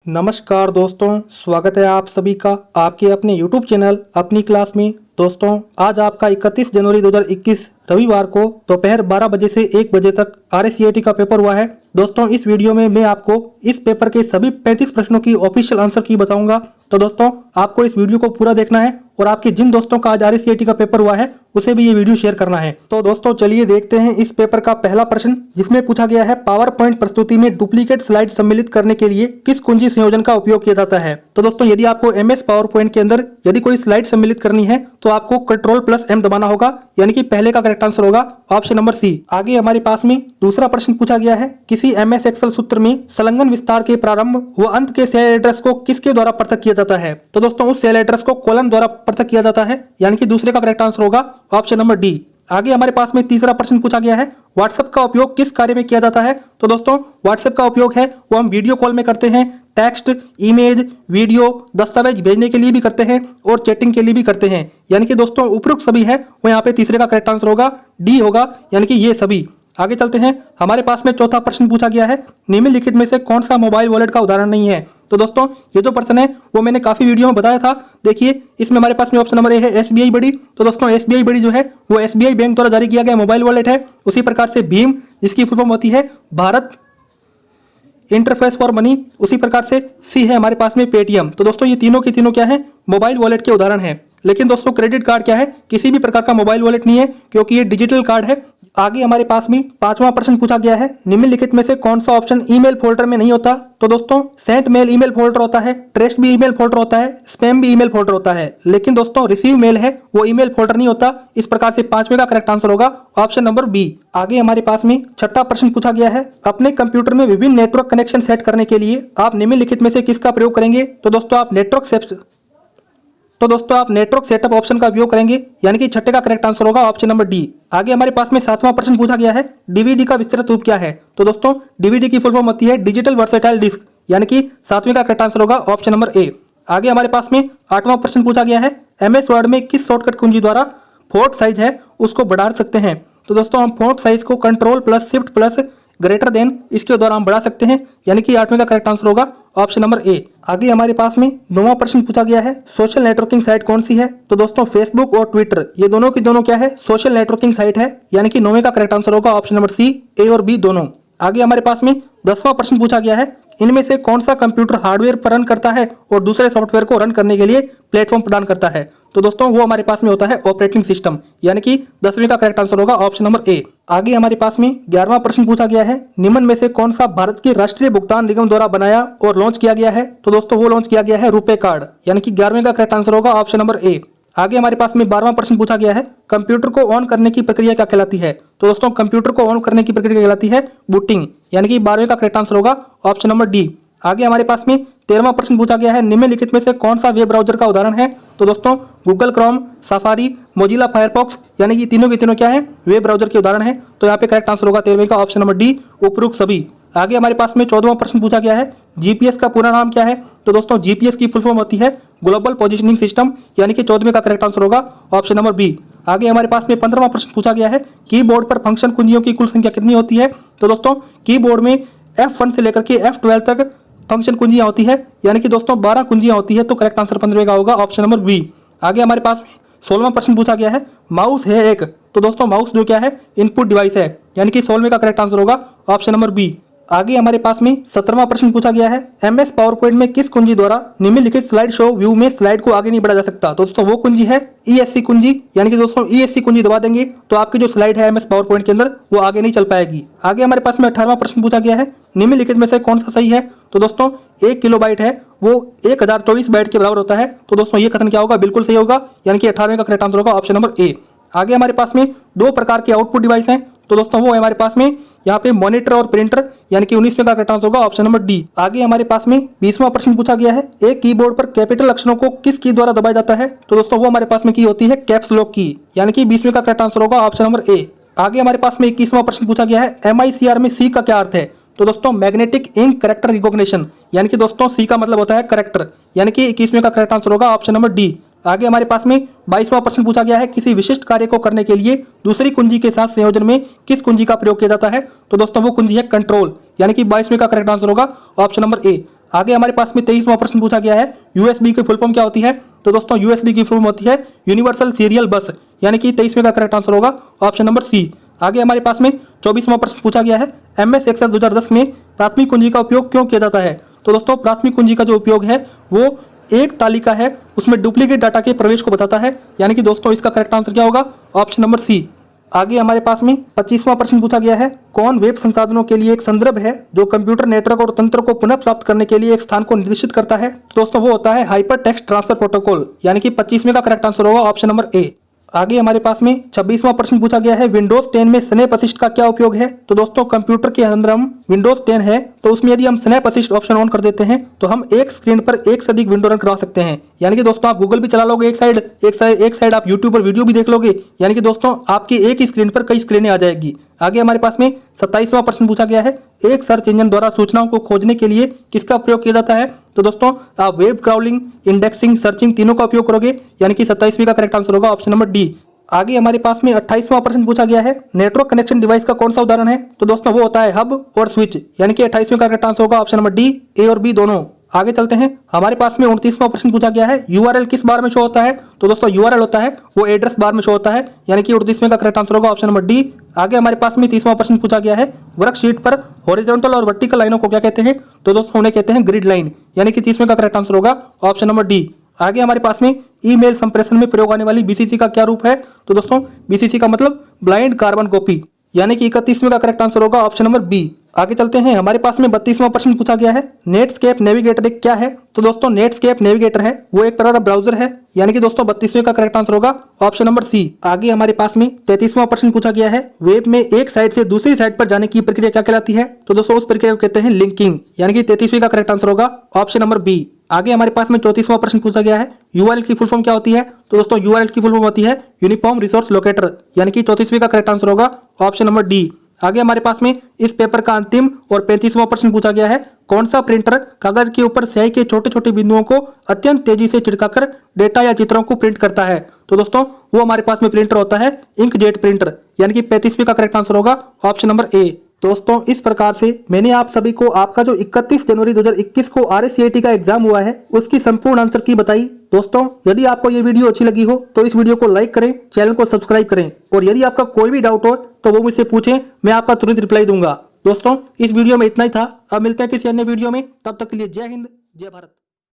नमस्कार दोस्तों, स्वागत है आप सभी का आपके अपने YouTube चैनल अपनी क्लास में। दोस्तों, आज आपका 31 जनवरी 2021 रविवार को दोपहर 12 बजे से 1 बजे तक RSCET का पेपर हुआ है। दोस्तों, इस वीडियो में मैं आपको इस पेपर के सभी 35 प्रश्नों की ऑफिशियल आंसर की बताऊंगा। तो दोस्तों, आपको इस वीडियो को पूरा देखना है और आपके जिन दोस्तों का आज RSCET का पेपर हुआ है उसे भी ये वीडियो शेयर करना है। तो दोस्तों, चलिए देखते हैं इस पेपर का पहला प्रश्न, जिसमें पूछा गया है पावर पॉइंट प्रस्तुति में डुप्लीकेट स्लाइड सम्मिलित करने के लिए किस कुंजी संयोजन का उपयोग किया जाता है। तो दोस्तों, यदि आपको MS पावर पॉइंट के अंदर यदि कोई स्लाइड सम्मिलित करनी है तो आपको Ctrl+M दबाना होगा, यानी कि पहले का करेक्ट आंसर होगा ऑप्शन नंबर सी। आगे हमारे पास में दूसरा प्रश्न पूछा गया है, किसी MS एक्सेल सूत्र में संलग्न विस्तार के प्रारंभ व अंत के सेल एड्रेस को किसके द्वारा पृथक किया जाता है। तो दोस्तों, उस सेल एड्रेस को कॉलन द्वारा पृथक किया जाता है, यानी कि दूसरे का करेक्ट आंसर होगा ऑप्शन नंबर डी। आगे हमारे पास में तीसरा प्रश्न पूछा गया है, व्हाट्सएप का उपयोग किस कार्य में किया जाता है। तो दोस्तों, व्हाट्सएप का उपयोग है वो हम वीडियो कॉल में करते हैं, टेक्स्ट, इमेज, वीडियो, दस्तावेज भेजने के लिए भी करते हैं और चैटिंग के लिए भी करते हैं, यानी कि दोस्तों उपरोक्त सभी है वो यहाँ पे तीसरे का करेक्ट आंसर होगा डी होगा, यानी कि ये सभी। आगे चलते हैं, हमारे पास में चौथा प्रश्न पूछा गया है, निम्नलिखित में से कौन सा मोबाइल वॉलेट का उदाहरण नहीं है। तो दोस्तों, ये जो प्रश्न है वो मैंने काफी वीडियो में बताया था। देखिए, इसमें हमारे पास में ऑप्शन नंबर ए है SBI बड़ी। तो दोस्तों, SBI बड़ी जो है वो SBI बैंक द्वारा जारी किया गया मोबाइल वॉलेट है। उसी प्रकार से भीम, जिसकी फुल फॉर्म होती है भारत इंटरफेस फॉर मनी, उसी प्रकार से सी है हमारे पास में पेटीएम। तो दोस्तों, ये तीनों की तीनों क्या है, मोबाइल वॉलेट के उदाहरण है। लेकिन दोस्तों, क्रेडिट कार्ड क्या है, किसी भी प्रकार का मोबाइल वॉलेट नहीं है, क्योंकि ये डिजिटल कार्ड है। आगे हमारे पास में पांचवा प्रश्न पूछा गया है, निम्नलिखित में से कौन सा ऑप्शन ईमेल फोल्डर में नहीं होता। तो दोस्तों, सेंट मेल ईमेल फोल्डर होता है, ट्रेस्ट भी ईमेल फोल्डर होता है, स्पैम भी ईमेल फोल्डर होता है, लेकिन दोस्तों रिसीव मेल है वो ईमेल फोल्डर नहीं होता। इस प्रकार से पांचवें का करेक्ट आंसर होगा ऑप्शन नंबर बी। आगे हमारे पास में छठा प्रश्न पूछा गया है, अपने कंप्यूटर में विभिन्न नेटवर्क कनेक्शन सेट करने के लिए आप निम्नलिखित में से किसका प्रयोग करेंगे। तो दोस्तों, आप नेटवर्क सेटअप ऑप्शन का उपयोग करेंगे, यानी कि छठे का करेक्ट आंसर होगा ऑप्शन नंबर डी। आगे हमारे पास में सातवां प्रश्न पूछा गया है, डीवीडी का विस्तृत रूप क्या है। तो दोस्तों, डीवीडी की फुल फॉर्म होती है डिजिटल वर्सेटाइल डिस्क, यानी कि सातवें का करेक्ट आंसर होगा ऑप्शन नंबर ए। आगे हमारे पास में आठवां प्रश्न पूछा गया है, MS वर्ड में किस शॉर्टकट कुंजी द्वारा फॉन्ट साइज है उसको बढ़ा सकते हैं। तो दोस्तों, हम फॉन्ट साइज को Ctrl+Shift+ ग्रेटर देन इसके द्वारा हम बढ़ा सकते हैं, यानी कि आठवें का करेक्ट आंसर होगा ऑप्शन नंबर ए। आगे हमारे पास में नौवां प्रश्न पूछा गया है, सोशल नेटवर्किंग साइट कौन सी है। तो दोस्तों, फेसबुक और ट्विटर ये दोनों की दोनों क्या है, सोशल नेटवर्किंग साइट है, यानी कि नौवें का करेक्ट आंसर होगा ऑप्शन नंबर सी, ए और बी दोनों। आगे हमारे पास में 10वां प्रश्न पूछा गया है, इनमें से कौन सा कंप्यूटर हार्डवेयर पर रन करता है और दूसरे सॉफ्टवेयर को रन करने के लिए प्लेटफॉर्म प्रदान करता है। तो दोस्तों, वो हमारे पास में होता है ऑपरेटिंग सिस्टम, यानी कि 10वें का करेक्ट आंसर होगा ऑप्शन नंबर ए। आगे हमारे पास में 11वां प्रश्न पूछा गया है, निम्न में से कौन सा भारत के राष्ट्रीय भुगतान निगम द्वारा बनाया और लॉन्च किया गया है। तो दोस्तों, वो लॉन्च किया गया है रुपे कार्ड, यानी कि 11वें का करेक्ट आंसर होगा ऑप्शन नंबर ए। आगे हमारे पास में 12वां प्रश्न पूछा गया है, कंप्यूटर को ऑन करने की प्रक्रिया क्या कहलाती है। तो दोस्तों, कंप्यूटर को ऑन करने की प्रक्रिया कहलाती है बूटिंग, यानी कि 12वें का करेक्ट आंसर होगा ऑप्शन नंबर डी। आगे हमारे पास में 13वां प्रश्न पूछा गया है, निम्नलिखित में से कौन सा वेब ब्राउजर का उदाहरण है। तो दोस्तों, Google Chrome, safari, Mozilla Firefox, यानी कि तीनों के तीनों क्या है, वेब ब्राउजर के उदाहरण है। तो यहाँ पे करेक्ट आंसर होगा 13वें का ऑप्शन नंबर डी, उपरोक्त सभी। आगे हमारे पास में 14वां प्रश्न पूछा गया है, GPS का पूरा नाम क्या है। तो दोस्तों, GPS की फुल फॉर्म होती है ग्लोबल पोजिशनिंग सिस्टम, यानी कि 14वें का करेक्ट आंसर होगा ऑप्शन नंबर बी। आगे हमारे पास में 15वां प्रश्न पूछा गया है, कीबोर्ड पर फंक्शन कुंजियों की कुल संख्या कितनी होती है। तो दोस्तों, कीबोर्ड में F1 से लेकर के F12 तक फंक्शन कुंजियां होती है, यानी कि दोस्तों 12 कुंजियां होती है। तो करेक्ट आंसर 15वें का होगा ऑप्शन नंबर बी। आगे हमारे पास 16वां प्रश्न पूछा गया है, माउस है एक। तो दोस्तों, माउस जो क्या है, इनपुट डिवाइस है, यानी कि 16वें का करेक्ट आंसर होगा ऑप्शन नंबर बी। आगे हमारे पास में 17वां प्रश्न पूछा गया है, MS पावर पॉइंट में किस कुंजी द्वारा निम्नलिखित स्लाइड शो व्यू में स्लाइड को आगे नहीं बढ़ा जा सकता। तो दोस्तों, वो कुंजी है ESC कुंजी, यानी कि दोस्तों ESC कुंजी दबा देंगे तो आपकी जो स्लाइड है MS पावर पॉइंट के अंदर वो आगे नहीं चल पाएगी। आगे हमारे पास में 18वां प्रश्न पूछा गया है, निम्नलिखित में से कौन सा सही है। तो दोस्तों, 1 किलोबाइट है वो 1024 बाइट के बराबर होता है। तो दोस्तों, ये कथन क्या होगा, बिल्कुल सही होगा, यानी कि 18वें का करेक्ट आंसर होगा ऑप्शन नंबर ए। आगे हमारे पास में 2 प्रकार के आउटपुट डिवाइस हैं। तो दोस्तों, वो हमारे पास में यहाँ पे मॉनिटर और प्रिंटर, यानी कि 19वें का करेक्ट आंसर होगा ऑप्शन नंबर डी। आगे हमारे पास में 20वां प्रश्न पूछा गया है, एक कीबोर्ड पर कैपिटल अक्षरों को किस की द्वारा दबाया जाता है। तो दोस्तों, वो हमारे पास में की होती है कैप्स लॉक की, यानी कि 20वें का करेक्ट आंसर होगा ऑप्शन नंबर ए। आगे हमारे पास में 21वां प्रश्न पूछा गया है, MICR में सी का क्या अर्थ है। तो दोस्तों, मैग्नेटिक इंक करेक्टर रिकॉग्निशन, यानी कि दोस्तों सी का मतलब होता है करेक्टर, यानी कि 21वें का करेक्ट आंसर होगा ऑप्शन नंबर डी। आगे हमारे पास में 22वां प्रश्न पूछा गया है, किसी विशिष्ट कार्य को करने के लिए दूसरी कुंजी के साथ संयोजन में किस कुंजी का प्रयोग किया जाता है। तो दोस्तों, वो कुंजी है कंट्रोल, यानी कि 22वें का करेक्ट आंसर होगा ऑप्शन नंबर ए। आगे हमारे पास में 23वां प्रश्न पूछा गया है, यूएसबी की फुल फॉर्म क्या होती है? तो दोस्तों यूएसबी की फुल फॉर्म होती है यूनिवर्सल सीरियल बस, यानी कि 23वें का करेक्ट आंसर होगा ऑप्शन नंबर सी। आगे हमारे पास में 24वां प्रश्न पूछा गया है, MS एक्सेल 2010 में प्राथमिक कुंजी का उपयोग क्यों किया जाता है? तो दोस्तों प्राथमिक कुंजी का जो उपयोग है वो एक तालिका है उसमें डुप्लीकेट डाटा के प्रवेश को बताता है, यानी कि दोस्तों इसका करेक्ट आंसर क्या होगा? Option number C. आगे हमारे पास में 25वां प्रश्न पूछा गया है, कौन वेब संसाधनों के लिए एक संदर्भ है जो कंप्यूटर नेटवर्क और तंत्र को पुनः प्राप्त करने के लिए एक स्थान को निर्दिष्ट करता है? तो दोस्तों वो होता है हाइपर टेक्स्ट ट्रांसफर प्रोटोकॉल, यानी कि 25वें का करेक्ट आंसर होगा ऑप्शन नंबर ए। आगे हमारे पास में 26वां प्रश्न पूछा गया है, विंडोज 10 में स्नैप असिस्ट का क्या उपयोग है? तो दोस्तों कंप्यूटर के अंदर हम विंडोज 10 है तो उसमें यदि हम स्नैप असिस्ट ऑप्शन ऑन कर देते हैं तो हम एक स्क्रीन पर एक से अधिक विंडो रन करा सकते हैं, यानी कि दोस्तों आप गूगल भी चला लोगे एक साइड आप यूट्यूब पर वीडियो भी देख लोगे, यानी कि दोस्तों आपकी एक ही स्क्रीन पर कई स्क्रीनें आ जाएगी। आगे हमारे पास में 27वां प्रश्न पूछा गया है, एक सर्च इंजन द्वारा सूचनाओं को खोजने के लिए किसका प्रयोग किया जाता है? तो दोस्तों आप वेब क्राउलिंग, इंडेक्सिंग, सर्चिंग तीनों का उपयोग करोगे, यानी कि 27वीं का करेक्ट आंसर होगा ऑप्शन नंबर डी। आगे हमारे पास में 28वां प्रश्न पूछा गया है, नेटवर्क कनेक्शन डिवाइस का कौन सा उदाहरण है? तो दोस्तों वो होता है हब और स्विच, यानी कि 28वें का करेक्ट आंसर होगा ऑप्शन नंबर डी, ए और बी दोनों। आगे चलते हैं, हमारे पास में 29वां प्रश्न पूछा गया है, यूआरएल किस बार में शो होता है? तो दोस्तों यूआरएल होता है वो एड्रेस बार में शो होता है, यानी कि 29वें का करेक्ट आंसर होगा ऑप्शन नंबर डी। आगे हमारे पास में 30वां प्रश्न पूछा गया है, वर्कशीट पर हॉरिजॉन्टल और वर्टिकल लाइनों को क्या कहते हैं? तो दोस्तों उन्हें कहते हैं ग्रिड लाइन, यानी कि 30वें का करेक्ट आंसर होगा ऑप्शन नंबर डी। आगे हमारे पास में ईमेल संप्रेषण में प्रयोग आने वाली बीसीसी का क्या रूप है? तो दोस्तों बीसीसी का मतलब ब्लाइंड कार्बन कॉपी, यानी कि 31वें का करेक्ट आंसर होगा ऑप्शन नंबर बी। आगे चलते हैं, हमारे पास में 32वां प्रश्न पूछा गया है, नेटस्केप नेविगेटर एक क्या है? तो दोस्तों नेटस्केप नेविगेटर है वो एक प्रकार का ब्राउजर है, यानी कि दोस्तों 32वें का करेक्ट आंसर होगा ऑप्शन नंबर सी। आगे हमारे पास में 33वां प्रश्न पूछा गया है, वेब में एक साइट से दूसरी साइट पर जाने की प्रक्रिया क्या कहलाती है? तो दोस्तों उस प्रक्रिया को कहते हैं लिंकिंग, यानी कि 33वें का करेक्ट आंसर होगा ऑप्शन नंबर बी। आगे हमारे पास में 34वां प्रश्न पूछा गया है, यूआरएल की फुल फॉर्म क्या होती है? तो दोस्तों यूआरएल की फुल फॉर्म होती है यूनिफॉर्म रिसोर्स लोकेटर, यानी कि 34वें का करेक्ट आंसर होगा ऑप्शन नंबर डी। आगे हमारे पास में इस पेपर का अंतिम और 35वां प्रश्न पूछा गया है, कौन सा प्रिंटर कागज के ऊपर स्याही के छोटे छोटे बिंदुओं को अत्यंत तेजी से छिड़काकर डेटा या चित्रों को प्रिंट करता है? तो दोस्तों वो हमारे पास में प्रिंटर होता है इंकजेट प्रिंटर, यानी कि 35वें का करेक्ट आंसर होगा ऑप्शन नंबर ए। दोस्तों इस प्रकार से मैंने आप सभी को आपका जो 31 जनवरी 2021 को RSCAT का एग्जाम हुआ है उसकी संपूर्ण आंसर की बताई। दोस्तों यदि आपको ये वीडियो अच्छी लगी हो तो इस वीडियो को लाइक करें, चैनल को सब्सक्राइब करें, और यदि आपका कोई भी डाउट हो तो वो मुझसे पूछें, मैं आपका तुरंत रिप्लाई दूंगा। दोस्तों इस वीडियो में इतना ही था, अब मिलते हैं किसी अन्य वीडियो में, तब तक के लिए जय हिंद जय भारत।